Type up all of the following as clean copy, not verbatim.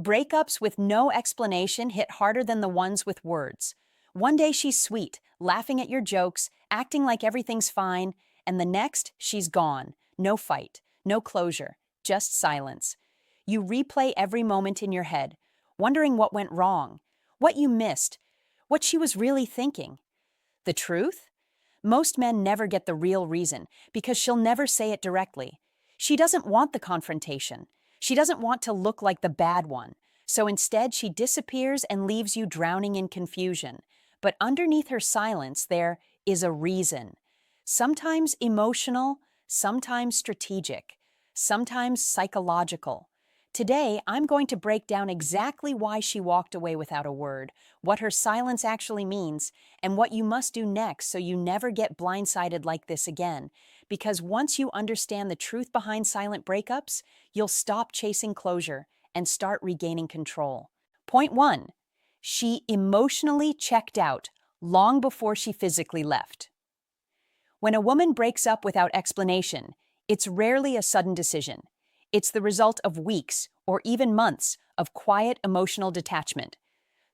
Breakups with no explanation hit harder than the ones with words. One day she's sweet, laughing at your jokes, acting like everything's fine, and the next she's gone. No fight, no closure, just silence. You replay every moment in your head, wondering what went wrong, what you missed, what she was really thinking. The truth? Most men never get the real reason because she'll never say it directly. She doesn't want the confrontation. She doesn't want to look like the bad one. So instead, she disappears and leaves you drowning in confusion. But underneath her silence, there is a reason. Sometimes emotional, sometimes strategic, sometimes psychological. Today, I'm going to break down exactly why she walked away without a word, what her silence actually means, and what you must do next so you never get blindsided like this again. Because once you understand the truth behind silent breakups, you'll stop chasing closure and start regaining control. Point 1. She emotionally checked out long before she physically left. When a woman breaks up without explanation, it's rarely a sudden decision. It's the result of weeks or even months of quiet emotional detachment.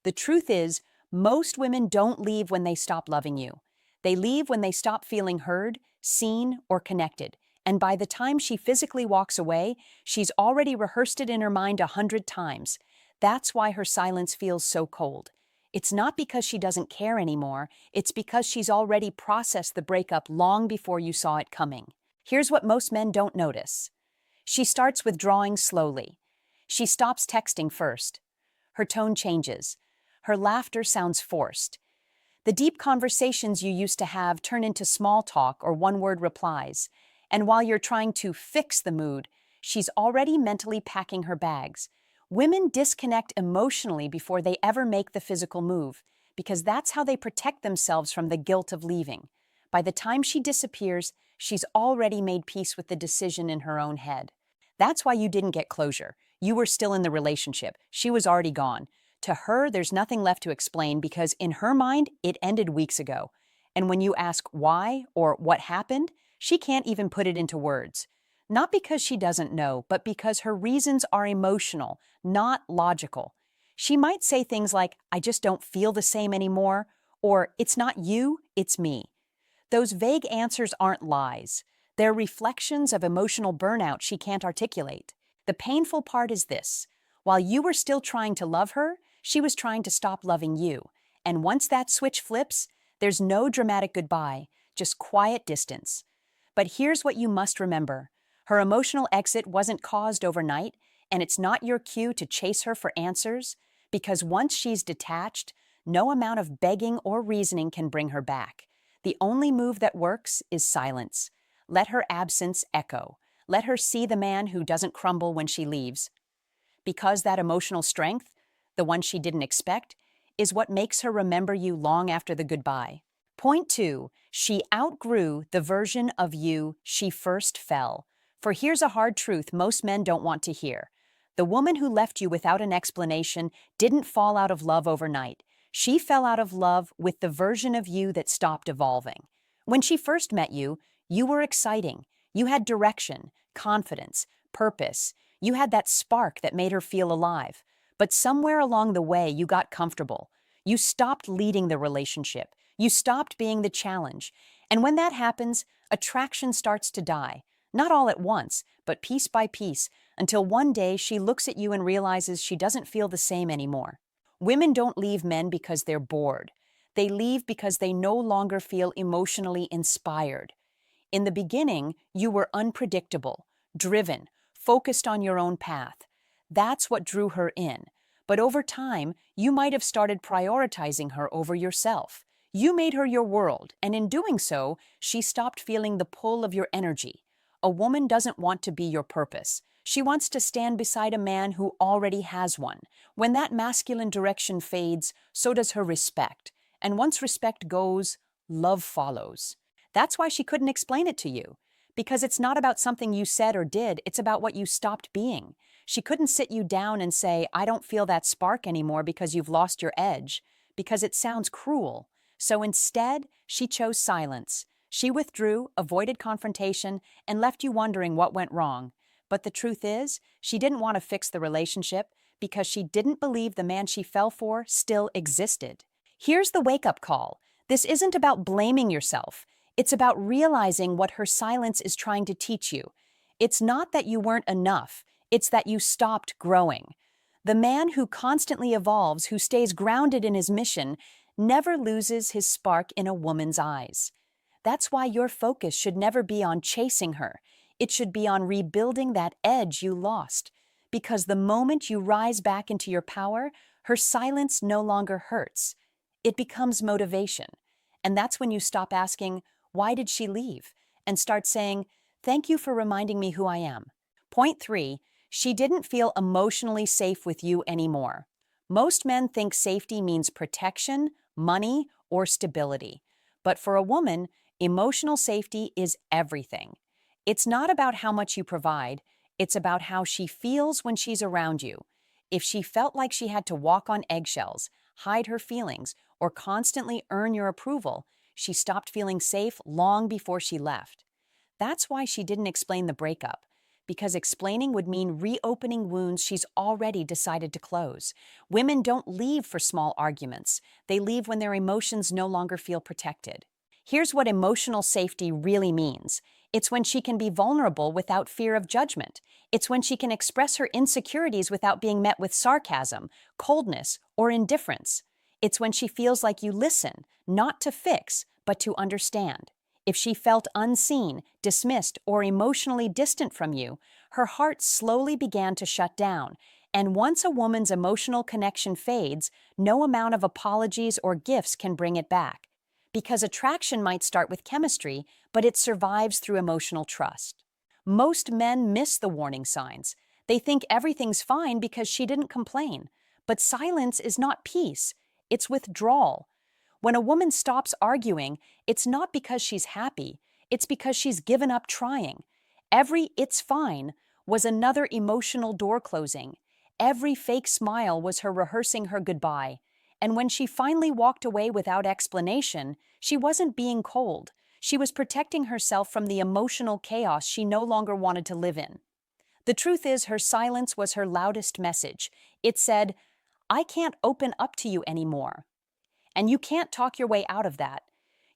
The truth is, most women don't leave when they stop loving you. They leave when they stop feeling heard, seen, or connected. And by the time she physically walks away, she's already rehearsed it in her mind 100 times. That's why her silence feels so cold. It's not because she doesn't care anymore, it's because she's already processed the breakup long before you saw it coming. Here's what most men don't notice. She starts withdrawing slowly. She stops texting first. Her tone changes. Her laughter sounds forced. The deep conversations you used to have turn into small talk or one-word replies. And while you're trying to fix the mood, she's already mentally packing her bags. Women disconnect emotionally before they ever make the physical move, because that's how they protect themselves from the guilt of leaving. By the time she disappears, she's already made peace with the decision in her own head. That's why you didn't get closure. You were still in the relationship. She was already gone. To her, there's nothing left to explain because in her mind, it ended weeks ago. And when you ask why or what happened, she can't even put it into words. Not because she doesn't know, but because her reasons are emotional, not logical. She might say things like, I just don't feel the same anymore, or it's not you, it's me. Those vague answers aren't lies. They're reflections of emotional burnout she can't articulate. The painful part is this. While you were still trying to love her, she was trying to stop loving you. And once that switch flips, there's no dramatic goodbye, just quiet distance. But here's what you must remember. Her emotional exit wasn't caused overnight, and it's not your cue to chase her for answers, because once she's detached, no amount of begging or reasoning can bring her back. The only move that works is silence. Let her absence echo. Let her see the man who doesn't crumble when she leaves. Because that emotional strength, the one she didn't expect, is what makes her remember you long after the goodbye. Point 2. She outgrew the version of you she first fell. For here's a hard truth most men don't want to hear. The woman who left you without an explanation didn't fall out of love overnight. She fell out of love with the version of you that stopped evolving. When she first met you, you were exciting. You had direction, confidence, purpose. You had that spark that made her feel alive. But somewhere along the way, you got comfortable. You stopped leading the relationship. You stopped being the challenge. And when that happens, attraction starts to die. Not all at once, but piece by piece, until one day she looks at you and realizes she doesn't feel the same anymore. Women don't leave men because they're bored. They leave because they no longer feel emotionally inspired. In the beginning, you were unpredictable, driven, focused on your own path. That's what drew her in. But over time, you might have started prioritizing her over yourself. You made her your world, and in doing so, she stopped feeling the pull of your energy. A woman doesn't want to be your purpose. She wants to stand beside a man who already has one. When that masculine direction fades, so does her respect. And once respect goes, love follows. That's why she couldn't explain it to you. Because it's not about something you said or did, it's about what you stopped being. She couldn't sit you down and say, I don't feel that spark anymore because you've lost your edge, because it sounds cruel. So instead, she chose silence. She withdrew, avoided confrontation, and left you wondering what went wrong. But the truth is, she didn't want to fix the relationship because she didn't believe the man she fell for still existed. Here's the wake-up call. This isn't about blaming yourself. It's about realizing what her silence is trying to teach you. It's not that you weren't enough, it's that you stopped growing. The man who constantly evolves, who stays grounded in his mission, never loses his spark in a woman's eyes. That's why your focus should never be on chasing her. It should be on rebuilding that edge you lost. Because the moment you rise back into your power, her silence no longer hurts. It becomes motivation. And that's when you stop asking, "Why did she leave?" and start saying, "Thank you for reminding me who I am." Point 3, she didn't feel emotionally safe with you anymore. Most men think safety means protection, money, or stability. But for a woman, emotional safety is everything. It's not about how much you provide, it's about how she feels when she's around you. If she felt like she had to walk on eggshells, hide her feelings, or constantly earn your approval, she stopped feeling safe long before she left. That's why she didn't explain the breakup, because explaining would mean reopening wounds she's already decided to close. Women don't leave for small arguments. They leave when their emotions no longer feel protected. Here's what emotional safety really means. It's when she can be vulnerable without fear of judgment. It's when she can express her insecurities without being met with sarcasm, coldness, or indifference. It's when she feels like you listen, not to fix, but to understand. If she felt unseen, dismissed, or emotionally distant from you, her heart slowly began to shut down. And once a woman's emotional connection fades, no amount of apologies or gifts can bring it back. Because attraction might start with chemistry, but it survives through emotional trust. Most men miss the warning signs. They think everything's fine because she didn't complain. But silence is not peace, it's withdrawal. When a woman stops arguing, it's not because she's happy, it's because she's given up trying. Every "it's fine" was another emotional door closing. Every fake smile was her rehearsing her goodbye. And when she finally walked away without explanation, she wasn't being cold. She was protecting herself from the emotional chaos she no longer wanted to live in. The truth is, her silence was her loudest message. It said, "I can't open up to you anymore." And you can't talk your way out of that.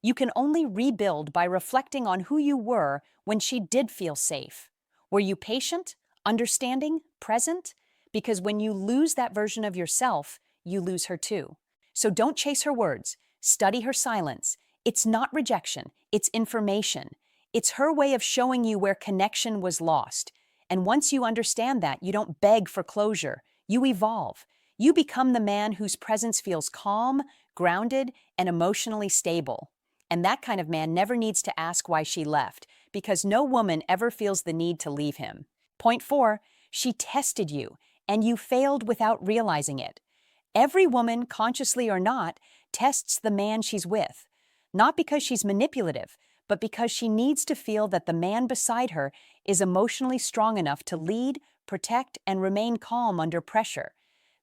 You can only rebuild by reflecting on who you were when she did feel safe. Were you patient, understanding, present? Because when you lose that version of yourself, you lose her too. So don't chase her words. Study her silence. It's not rejection, it's information. It's her way of showing you where connection was lost. And once you understand that, you don't beg for closure. You evolve. You become the man whose presence feels calm, grounded, and emotionally stable. And that kind of man never needs to ask why she left, because no woman ever feels the need to leave him. Point 4, she tested you, and you failed without realizing it. Every woman, consciously or not, tests the man she's with. Not because she's manipulative, but because she needs to feel that the man beside her is emotionally strong enough to lead, protect, and remain calm under pressure.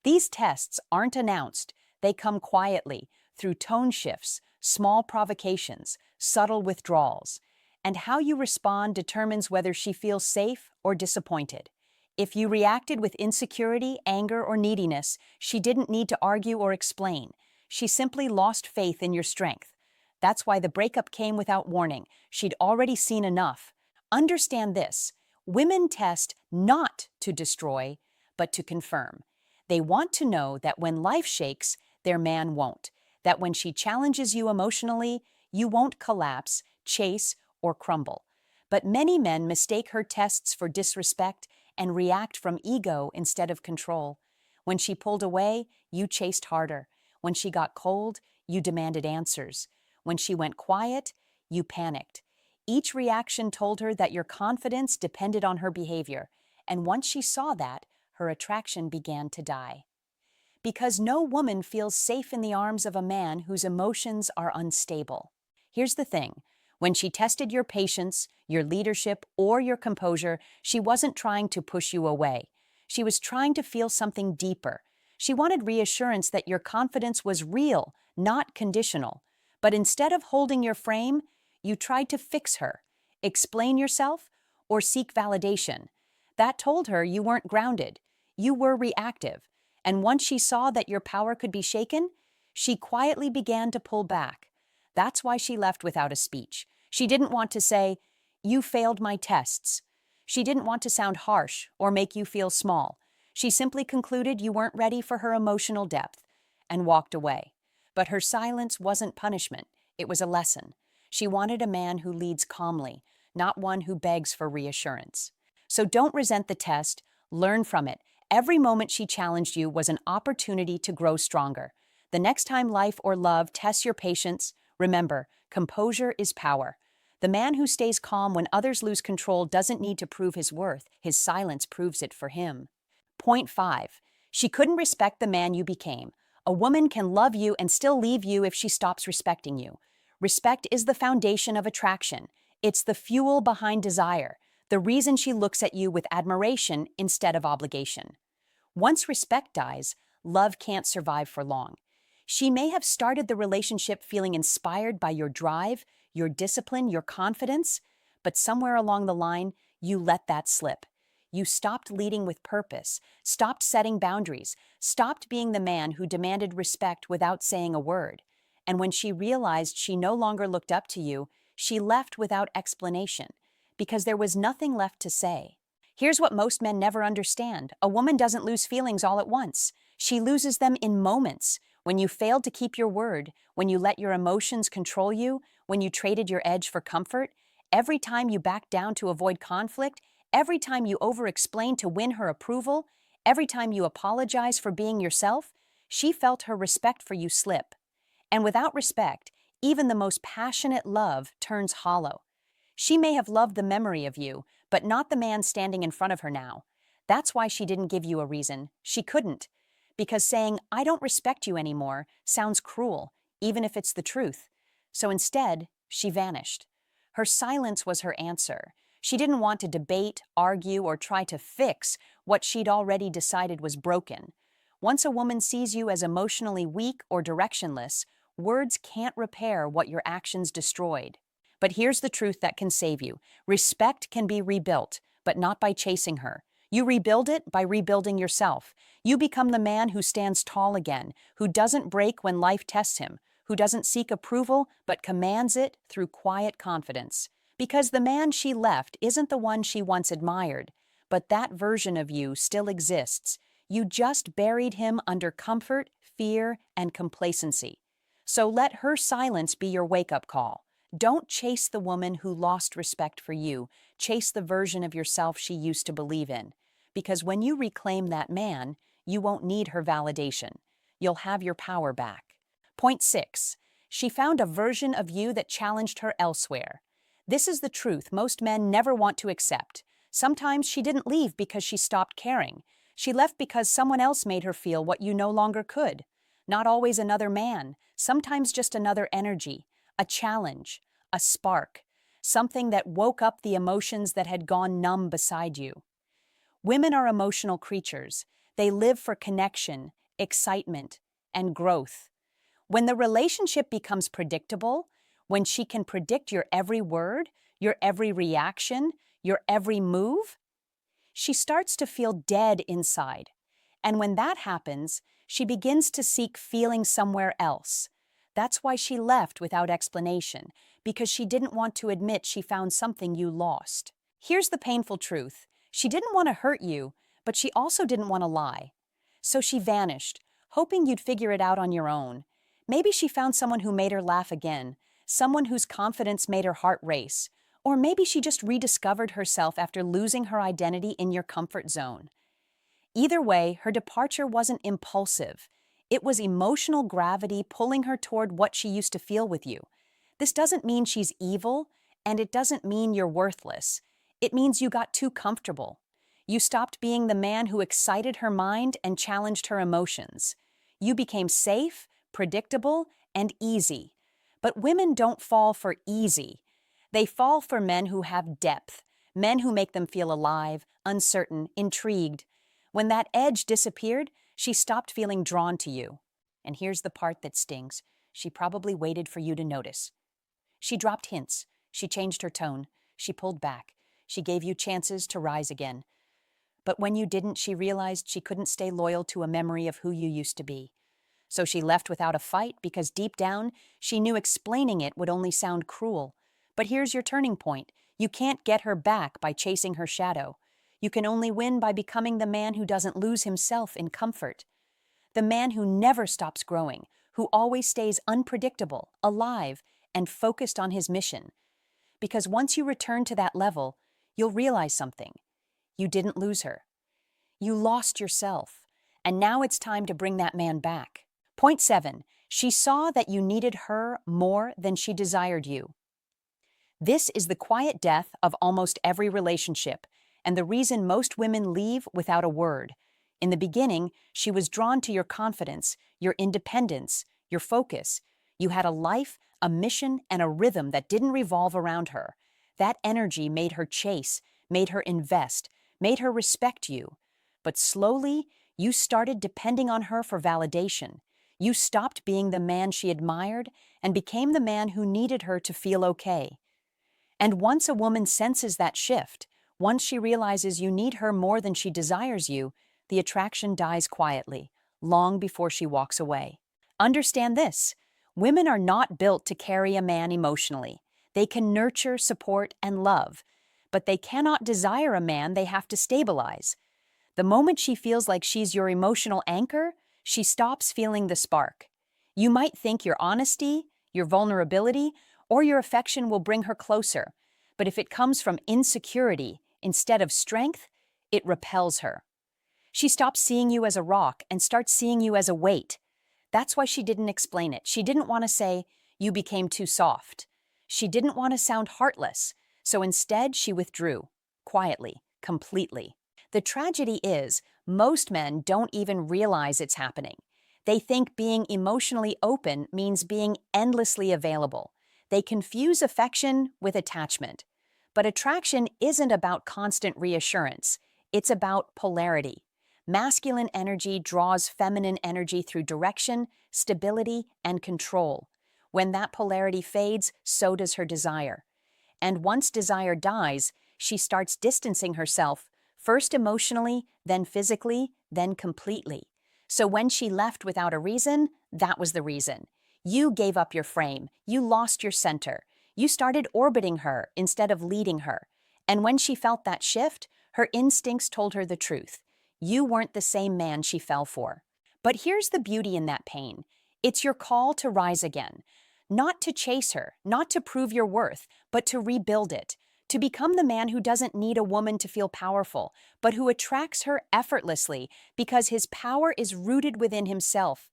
These tests aren't announced. They come quietly, through tone shifts, small provocations, subtle withdrawals. And how you respond determines whether she feels safe or disappointed. If you reacted with insecurity, anger, or neediness, she didn't need to argue or explain. She simply lost faith in your strength. That's why the breakup came without warning. She'd already seen enough. Understand this: women test not to destroy, but to confirm. They want to know that when life shakes, their man won't. That when she challenges you emotionally, you won't collapse, chase, or crumble. But many men mistake her tests for disrespect and react from ego instead of control. When she pulled away, you chased harder. When she got cold, you demanded answers. When she went quiet, you panicked. Each reaction told her that your confidence depended on her behavior, and once she saw that, her attraction began to die. Because no woman feels safe in the arms of a man whose emotions are unstable. Here's the thing: when she tested your patience, your leadership, or your composure, she wasn't trying to push you away. She was trying to feel something deeper. She wanted reassurance that your confidence was real, not conditional. But instead of holding your frame, you tried to fix her, explain yourself, or seek validation. That told her you weren't grounded. You were reactive. And once she saw that your power could be shaken, she quietly began to pull back. That's why she left without a speech. She didn't want to say, "You failed my tests." She didn't want to sound harsh or make you feel small. She simply concluded you weren't ready for her emotional depth and walked away. But her silence wasn't punishment, it was a lesson. She wanted a man who leads calmly, not one who begs for reassurance. So don't resent the test, learn from it. Every moment she challenged you was an opportunity to grow stronger. The next time life or love tests your patience, remember, composure is power. The man who stays calm when others lose control doesn't need to prove his worth. His silence proves it for him. Point 5. She couldn't respect the man you became. A woman can love you and still leave you if she stops respecting you. Respect is the foundation of attraction. It's the fuel behind desire, the reason she looks at you with admiration instead of obligation. Once respect dies, love can't survive for long. She may have started the relationship feeling inspired by your drive, your discipline, your confidence, but somewhere along the line, you let that slip. You stopped leading with purpose, stopped setting boundaries, stopped being the man who demanded respect without saying a word. And when she realized she no longer looked up to you, she left without explanation, because there was nothing left to say. Here's what most men never understand. A woman doesn't lose feelings all at once. She loses them in moments. When you failed to keep your word, when you let your emotions control you, when you traded your edge for comfort, every time you backed down to avoid conflict, every time you over-explained to win her approval, every time you apologized for being yourself, she felt her respect for you slip. And without respect, even the most passionate love turns hollow. She may have loved the memory of you, but not the man standing in front of her now. That's why she didn't give you a reason. She couldn't. Because saying, "I don't respect you anymore," sounds cruel, even if it's the truth. So instead, she vanished. Her silence was her answer. She didn't want to debate, argue, or try to fix what she'd already decided was broken. Once a woman sees you as emotionally weak or directionless, words can't repair what your actions destroyed. But here's the truth that can save you. Respect can be rebuilt, but not by chasing her. You rebuild it by rebuilding yourself. You become the man who stands tall again, who doesn't break when life tests him, who doesn't seek approval but commands it through quiet confidence. Because the man she left isn't the one she once admired, but that version of you still exists. You just buried him under comfort, fear, and complacency. So let her silence be your wake-up call. Don't chase the woman who lost respect for you. Chase the version of yourself she used to believe in. Because when you reclaim that man, you won't need her validation. You'll have your power back. Point 6. She found a version of you that challenged her elsewhere. This is the truth most men never want to accept. Sometimes she didn't leave because she stopped caring. She left because someone else made her feel what you no longer could. Not always another man, sometimes just another energy, a challenge, a spark, something that woke up the emotions that had gone numb beside you. Women are emotional creatures. They live for connection, excitement, and growth. When the relationship becomes predictable, when she can predict your every word, your every reaction, your every move, she starts to feel dead inside. And when that happens, she begins to seek feeling somewhere else. That's why she left without explanation, because she didn't want to admit she found something you lost. Here's the painful truth. She didn't want to hurt you, but she also didn't want to lie. So she vanished, hoping you'd figure it out on your own. Maybe she found someone who made her laugh again, someone whose confidence made her heart race, or maybe she just rediscovered herself after losing her identity in your comfort zone. Either way, her departure wasn't impulsive. It was emotional gravity pulling her toward what she used to feel with you. This doesn't mean she's evil, and it doesn't mean you're worthless. It means you got too comfortable. You stopped being the man who excited her mind and challenged her emotions. You became safe, predictable, and easy. But women don't fall for easy. They fall for men who have depth, men who make them feel alive, uncertain, intrigued. When that edge disappeared, she stopped feeling drawn to you. And here's the part that stings. She probably waited for you to notice. She dropped hints. She changed her tone. She pulled back. She gave you chances to rise again. But when you didn't, she realized she couldn't stay loyal to a memory of who you used to be. So she left without a fight because deep down, she knew explaining it would only sound cruel. But here's your turning point. You can't get her back by chasing her shadow. You can only win by becoming the man who doesn't lose himself in comfort. The man who never stops growing, who always stays unpredictable, alive, and focused on his mission. Because once you return to that level, you'll realize something. You didn't lose her. You lost yourself. And now it's time to bring that man back. Point 7. She saw that you needed her more than she desired you. This is the quiet death of almost every relationship, and the reason most women leave without a word. In the beginning, she was drawn to your confidence, your independence, your focus. You had a life, a mission, and a rhythm that didn't revolve around her. That energy made her chase, made her invest, made her respect you. But slowly, you started depending on her for validation. You stopped being the man she admired and became the man who needed her to feel okay. And once a woman senses that shift, once she realizes you need her more than she desires you, the attraction dies quietly, long before she walks away. Understand this: women are not built to carry a man emotionally. They can nurture, support, and love, but they cannot desire a man they have to stabilize. The moment she feels like she's your emotional anchor, she stops feeling the spark. You might think your honesty, your vulnerability, or your affection will bring her closer, but if it comes from insecurity instead of strength, it repels her. She stops seeing you as a rock and starts seeing you as a weight. That's why she didn't explain it. She didn't want to say, "You became too soft." She didn't want to sound heartless, so instead she withdrew, quietly, completely. The tragedy is, most men don't even realize it's happening. They think being emotionally open means being endlessly available. They confuse affection with attachment. But attraction isn't about constant reassurance. It's about polarity. Masculine energy draws feminine energy through direction, stability, and control. When that polarity fades, so does her desire. And once desire dies, she starts distancing herself, first emotionally, then physically, then completely. So when she left without a reason, that was the reason. You gave up your frame. You lost your center. You started orbiting her instead of leading her. And when she felt that shift, her instincts told her the truth. You weren't the same man she fell for. But here's the beauty in that pain. It's your call to rise again. Not to chase her, not to prove your worth, but to rebuild it. To become the man who doesn't need a woman to feel powerful, but who attracts her effortlessly because his power is rooted within himself.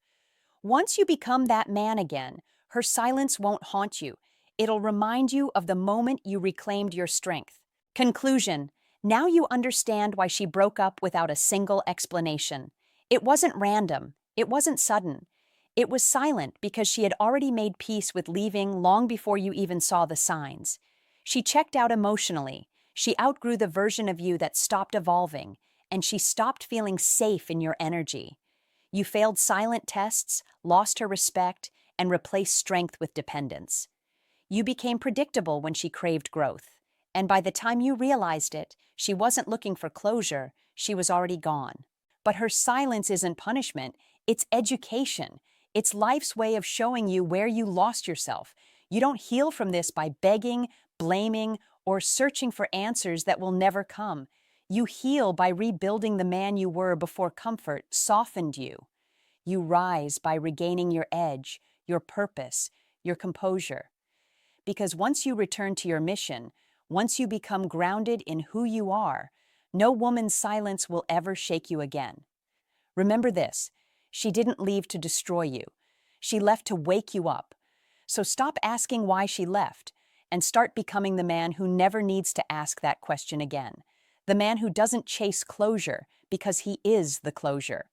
Once you become that man again, her silence won't haunt you. It'll remind you of the moment you reclaimed your strength. Conclusion: now you understand why she broke up without a single explanation. It wasn't random. It wasn't sudden. It was silent because she had already made peace with leaving long before you even saw the signs. She checked out emotionally. She outgrew the version of you that stopped evolving, and she stopped feeling safe in your energy. You failed silent tests, lost her respect, and replaced strength with dependence. You became predictable when she craved growth. And by the time you realized it, she wasn't looking for closure, she was already gone. But her silence isn't punishment, it's education. It's life's way of showing you where you lost yourself. You don't heal from this by begging, blaming, or searching for answers that will never come. You heal by rebuilding the man you were before comfort softened you. You rise by regaining your edge, your purpose, your composure. Because once you return to your mission, once you become grounded in who you are, no woman's silence will ever shake you again. Remember this: she didn't leave to destroy you. She left to wake you up. So stop asking why she left and start becoming the man who never needs to ask that question again. The man who doesn't chase closure because he is the closure.